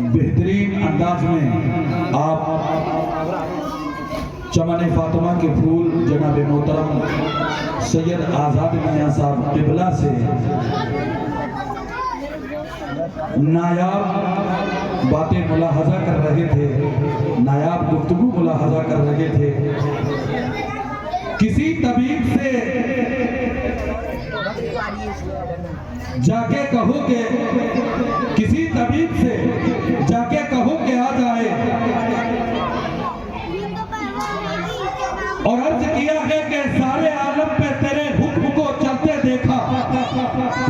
बेहतरीन अंदाज में आप चमन फातिमा के फूल जनाब मोहतरम सैयद आज़ाद मियां साहब क़िबला से नायाब बातें मुलाहजा कर रहे थे, नायाब गुफ्तगू मुलाहजा कर रहे थे। किसी तबीब से जाके कहो के, किसी तबीब से जाके कहो के आ जाए, और अर्ज किया है कि सारे आलम पे तेरे हुक्म को चलते देखा।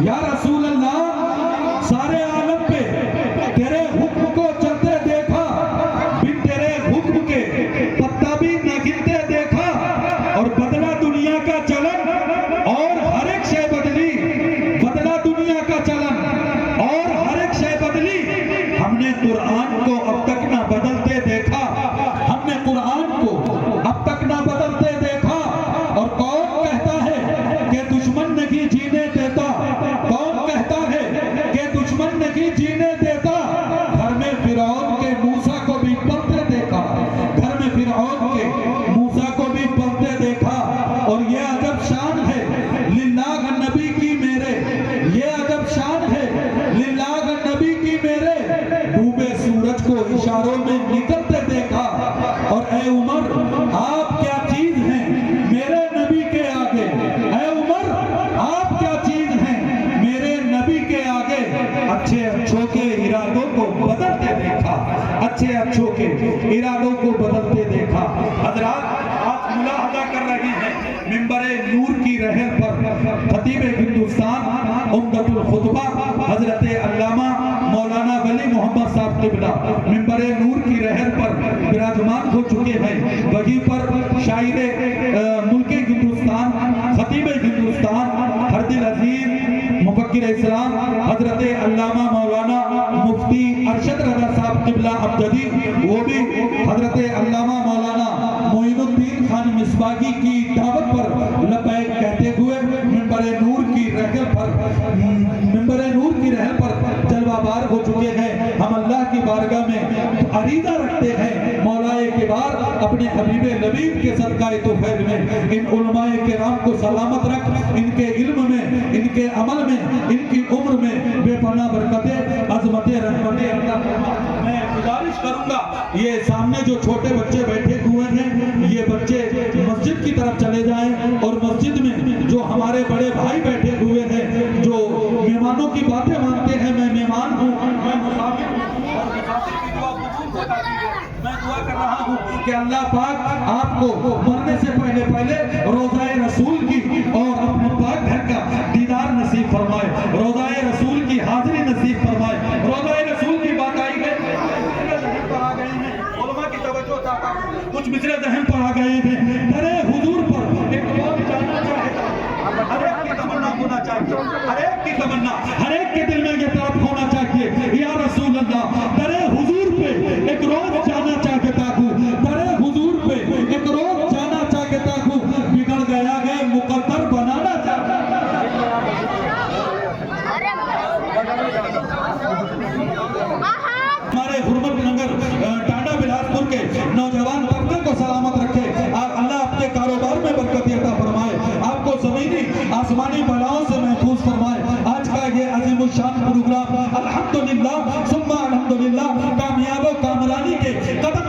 या रसूल अल्लाह, सारे आलम पे तेरे हुक्म को चलते देखा, बिन तेरे हुक्म के पत्ता भी न गिनते देखा। और बदला दुनिया का चलन और हर एक शय बदली, बदला दुनिया का चलन और हर एक शय बदली। हमने कुरान को अब तक ना बदलते देखा, हमने कुरान को अब तक ना बदलते देखा। और कौन कहता है कि दुश्मन नहीं जीने देता, कौन कहता है कि दुश्मन नहीं जीने देता। घर में फिरौन के मूसा को भी पलते देखा, घर में फिरौन के मूसा को भी पलते देखा। और ये अजब शान है लिल्लाह नबी की मेरे, ये अजब शान है लिल्लाह नबी की मेरे। डूबे सूरज को इशारों में निकलते देखा। और ए उमर, आप क्या चीज हैं मेरे नबी के आगे, ए उमर आप क्या चीज हैं मेरे नबी के आगे। अच्छे अच्छों के इरादों को बदलते देखा, अच्छे अच्छों के इरादों को बदलते देखा। हजरात, आप मुलाहजा कर रहे हैं मिंबरे नूर की रहर पर खतीब हिंदुस्तान उम्दतुल खुतबा हजरत अल्लामा मौलाना वली मोहम्मद साहब क़िबला मिंबरे नूर की रहर पर विराजमान हो चुके हैं। वहीं पर शायरे मुल्क हिंदुस्तान, खतीब हिंदुस्तान, हरदिल अजीम मुफक्किर इस्लाम हजरत अल्लामा मौलाना मुफ्ती अरशद रजा साहब क़िबला अबजदी, वो भी हजरत अल्लामा मौलाना मोइनुद्दीन खान मिसबागी की दावत पर लबैक कहते हुए मिंबरे नूर की रहल पर, मिंबरे नूर की रहल पर जलवाबार हो चुके हैं। हम अल्लाह की बारगाह में अरीज़ा रखते हैं, मौलाए किबार अपने हबीबे लबीब के सदकाए तौफीक में इन उलमाए किराम को सलामत रख, इनके इल्म में, इनके अमल में, इनकी उम्र में बेपनाह बरकतें, अज़मतें, रहमतें अता फरमा। मैं गुजारिश करूंगा, ये सामने जो छोटे बच्चे बैठे हुए हैं, ये बच्चे मस्जिद की तरफ चले जाएं। और मस्जिद में जो हमारे बड़े भाई बैठे हुए हैं, जो मेहमानों की बातें मानते हैं, मैं मेहमान हूँ, मैं मुसाफिर हूँ, और मुसाफिर की दुआ कबूल हो जाती है। मैं दुआ कर रहा हूँ कि अल्लाह पाक आपको मरने से पहले रोज़ाए रसूल की और अपने पाक घर का दीदार नसीब फरमाए, रोज़ाए रसूल की हाजिरी नसीब फरमाए। रोज़ाए रसूल की बात आई है, कुछ मिसरे जहन पर आ गए थे। अरे हुजूर पर एक कौन जाना चाहेगा, हर एक की तमन्ना होना चाहिए, हर एक की तमन्ना, हर एक के दिल में ये तरफ होना चाहिए। या रसूल अल्लाह, दरे हुजूर पे एक रोज जाना चाहता हूँ, दरे हुजूर पे एक रोज जाना चाहता हूँ। बिगड़ गया है मुकद्दर बनाना चाहता हूँ। हमारे हुर्मत नगर टांडा बिलासपुर के नौजवान तबके को सलामत रखे, अल्लाह अपने कारोबार में बरकत अता फरमाए, आपको ज़मीनी आसमानी बलाओं से महफूज फरमाए। आज का ये अज़ीमुश्शान प्रोग्राम अल्हम्दुलिल्लाह सुम्मा अल्हम्दुलिल्लाह कामयाब व कामरानी के कदम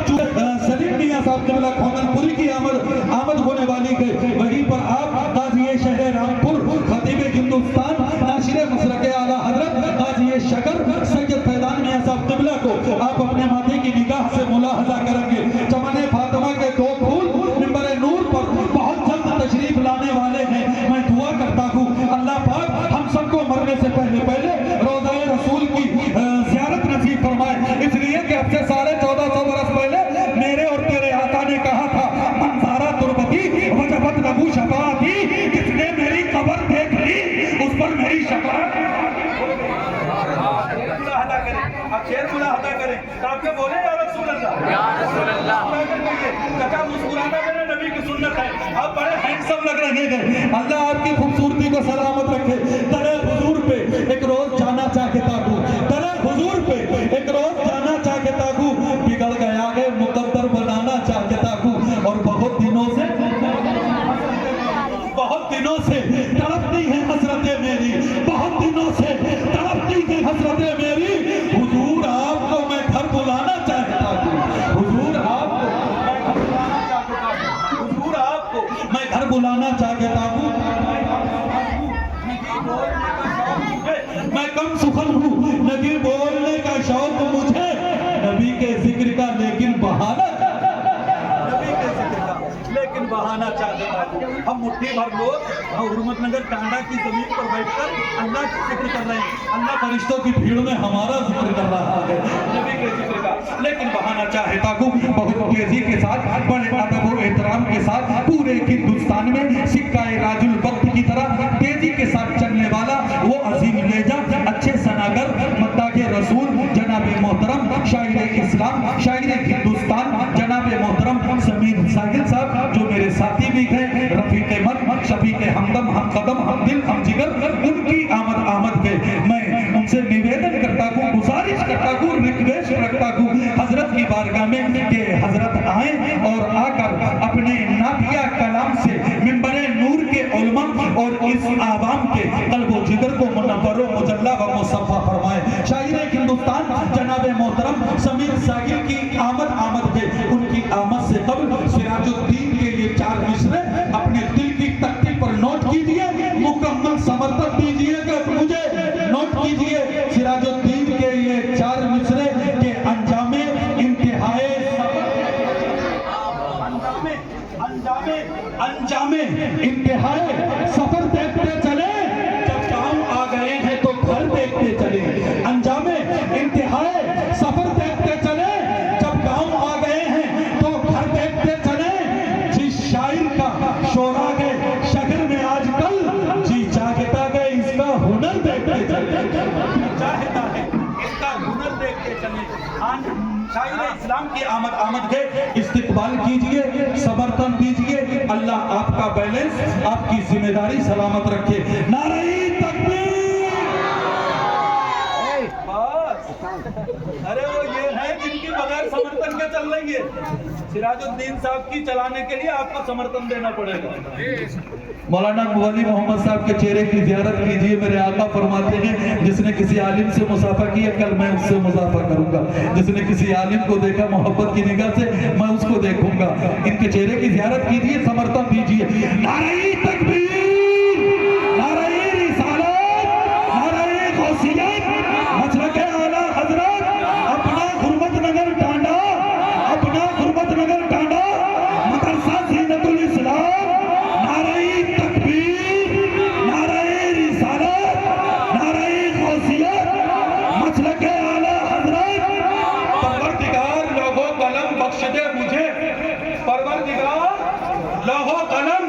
सलीम मियां साहब क़िबला खोनलपुरी की आमद होने वाली है। वहीं पर आप काज़ी शहर रामपुर खतीब हिंदुस्तान नाशिर मसलक आला हजरत काज़ी शकर सैयद फैजान मियां साहब क़िबला को आप अपने माथे की निगाह से मुलाहजा करेंगे। चमन फातिमा के दो फूल मिंबरे नूर पर बहुत जल्द तशरीफ लाने वाले हैं। मैं दुआ करता हूँ अल्लाह पाक हम सबको मरने से पहले रोज़ाए रसूल की ज़ियारत नसीब फरमाए। इसलिए कि अब से 1450 बरस पहले मेरे और तेरे आका ने कहा था, मंज़ारा तुर्बती वजबत लहू शफ़ाअती, किसने मेरी कब्र देख ली उस पर मेरी शफ़ाअत। शेर मुलाहजा करें, ताकि बोले या रसूल अल्लाह, या रसूल अल्लाह। कचा मुस्कुराना मेरे नबी की सुन्नत है। आप बड़े हैंडसम लग रहे हैं, अल्लाह आपकी खूबसूरती को सलामत रखे। दरे हुजूर पे एक रोज जाना चाहता हूँ, दरे हुजूर पे एक रोज जाना चाहता हूँ, बिगड़ गया है मुकद्दर बनाना चाहता हूँ। और बहुत दिनों से तड़पती है हसरतें मेरी, बहुत दिनों से तड़पती है हसरतें मेरी। हुजूर आपको मैं घर बुलाना चाहता हूँ, हुजूर आपको मैं घर बुलाना चाहता हूँ। मैं कम सुखन हूँ, नबी बोलने का शौक मुझे, नबी के जिक्र का लेकिन बहाना, नबी के जिक्र का लेकिन बहाना चाहता हूँ। हम मुट्ठी भर लोग हुर्मतनगर टांडा की जमीन पर बैठकर अल्लाह का जिक्र कर रहे हैं, अल्लाह फरिश्तों की भीड़ में हमारा जिक्र कर रहा है, नबी के जिक्र का लेकिन बहाना चाहता हूँ। बहुत तेजी के साथ, बड़े अदब और एहतराम के साथ पूरे हिंदुस्तान में सिक्का राजुल वक्त की तरह तेजी के साथ चलने वाला वो अजीम लेजा, अच्छे सनागर, मद्दाह रसूल जनाब मोहतरम शायर इस्लाम, शायर हिंदुस्तान जनाब मोहतरम समीर साहिल साहब, जो मेरे साथी भी हैं, रफीक मन, शफीक हमदम, हम कदम, हम दिल, हम जिगर, उनकी आमद पे मैं उनसे निवेदन करता हूँ, गुजारिश करता हूँ, रिक्वेस्ट रखता हूँ हजरत की बारगाह में कि हजरत आए और आकर अपने नाफिया कलाम से मिंबरे नूर के उलमा और इस आवाम के कल्बो जिगर को मुनव्वर व मुजल्ला व मुसफ़्फ़ा फरमाए। शायर हिंदुस्तान जनाब मोहतरम समीर साहिल की आमद पे, उनकी आमद से कबल सिराजुद्दीन के लिए 4 मिसरे अपने दिल की तख्ती पर नोट कीजिए, मुकम्मल समर्थन दीजिएगा मुझे, नोट कीजिए सिराजुद्दीन के ये 4 मिसरे के अंजामे इंतहाए सफर देखते चले, जब गांव आ गए हैं तो घर देखते चले। अंजामे इंतहाए सफर देखते चले, जब गांव आ गए हैं तो घर देखते चले। जिस शायर का शोरा गए शहर में आजकल, जी चाहता गए इसका हुनर देखते चले, चाहता है इसका हुनर देखते चले। शायर इस्लाम की आमद के इस्तिकबाल कीजिए, समर्थन दीजिए। अल्लाह आपका बैलेंस, आपकी जिम्मेदारी सलामत रखे। नारे तकबीर। अरे वो ये है जिनकी बगैर समर्थन के चल रही है। सिराजुद्दीन साहब की चलाने के लिए आपको समर्थन देना पड़ेगा। मौलाना वली मोहम्मद साहब के चेहरे की जियारत कीजिए। मेरे आका फरमाते हैं, जिसने किसी आलिम से मुसाफा किया कल मैं उससे मुसाफा करूंगा। जिसने किसी आलिम को देखा मोहब्बत की निगाह से, मैं उसको देखूंगा। इनके चेहरे की जियारत कीजिए, समर्थन दीजिए। नारे तकबीर, नारे रिसालत, नारे गौसियत, मशरक़े आला हज़रत, अपना हुर्मतनगर टांडा, अपना हुर्मतनगर टांडा, मदरसा ज़ीनतुल इस्लाम। नारे तकबीर, नारे रिसालत, नारे गौसियत, मशरक़े आला हज़रत। परवरदिगार लोहो कलम बख्श दे मुझे, परवरदिगार लोहो कलम।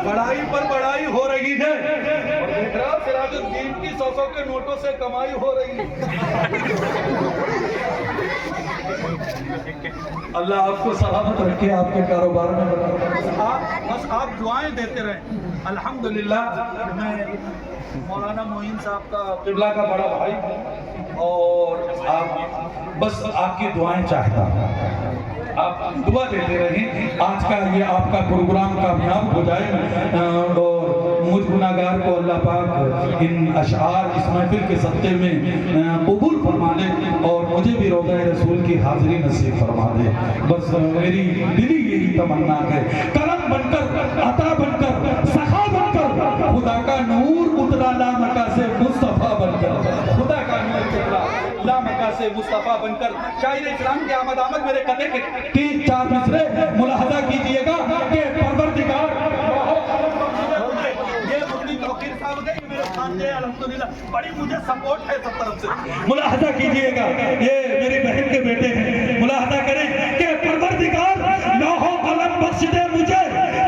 बड़ाई पर बड़ाई हो रही है, और देख रहा सिराजुद्दीन की 100 के नोटों से कमाई हो रही है। अल्लाह आपको सलामत रखे, आपके कारोबार में बस आप दुआएं देते रहें। अल्हम्दुलिल्लाह मैं मौलाना मोइन साहब का किबला का बड़ा भाई हूँ, और आप बस आपकी दुआएं चाहता हूँ, आप दुआ देते रहें। आज का ये आपका प्रोग्राम कामयाब हो जाए, और मुझ गुनाहगार को अल्लाह पाक इन अशआर इस महफिल के सत्ते में कबूल फरमा दे, और मुझे भी रोज़ा रसूल की हाज़िरी नसीब फरमा दे। बस मेरी दिली यही तमन्ना है, कलम बनकर, अता बनकर, सखा बनकर, खुदा का नूर उतरा लामका से मुस्तफ़ा बनकर, खुदा का नूर उतरा लामका से मुस्तफ़ा बनकर। शायर इस्लाम की आमद मेरे कदे के 3-4 मिसरे मुलाहजा कीजिएगा कि परवरदिगार अल्हम्दुलिल्लाह बड़ी मुझे सपोर्ट है सब तरफ से। मुलाहजा कीजिएगा, ये मेरी बहन के बेटे हैं, मुलाहजा करें कि परवरदिगार लौहो कलम बख्श दे मुझे,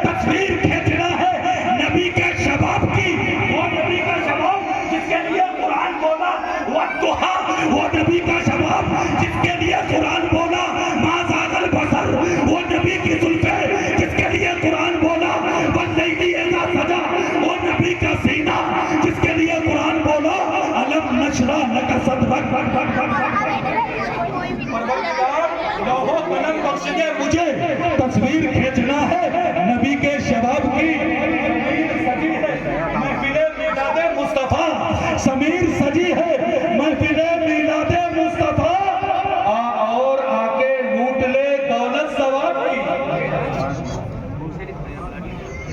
तस्वीर खींचना है नबी के शबाब की, वो नबी का शबाब जिसके लिए कुरान बोला, वो दुहा, वो नबी का शबाब जिसके लिए कुरान बोला, माज़ागल बसर, वो नबी की जुल्फे जिसके लिए कुरान बोला, वल्लैली इज़ा सजा, वो नबी का सीना जिसके लिए कुरान बोला, अलम नशरह लक सदरक, जगह मुझे तस्वीर खींचना है नबी के शबाब की,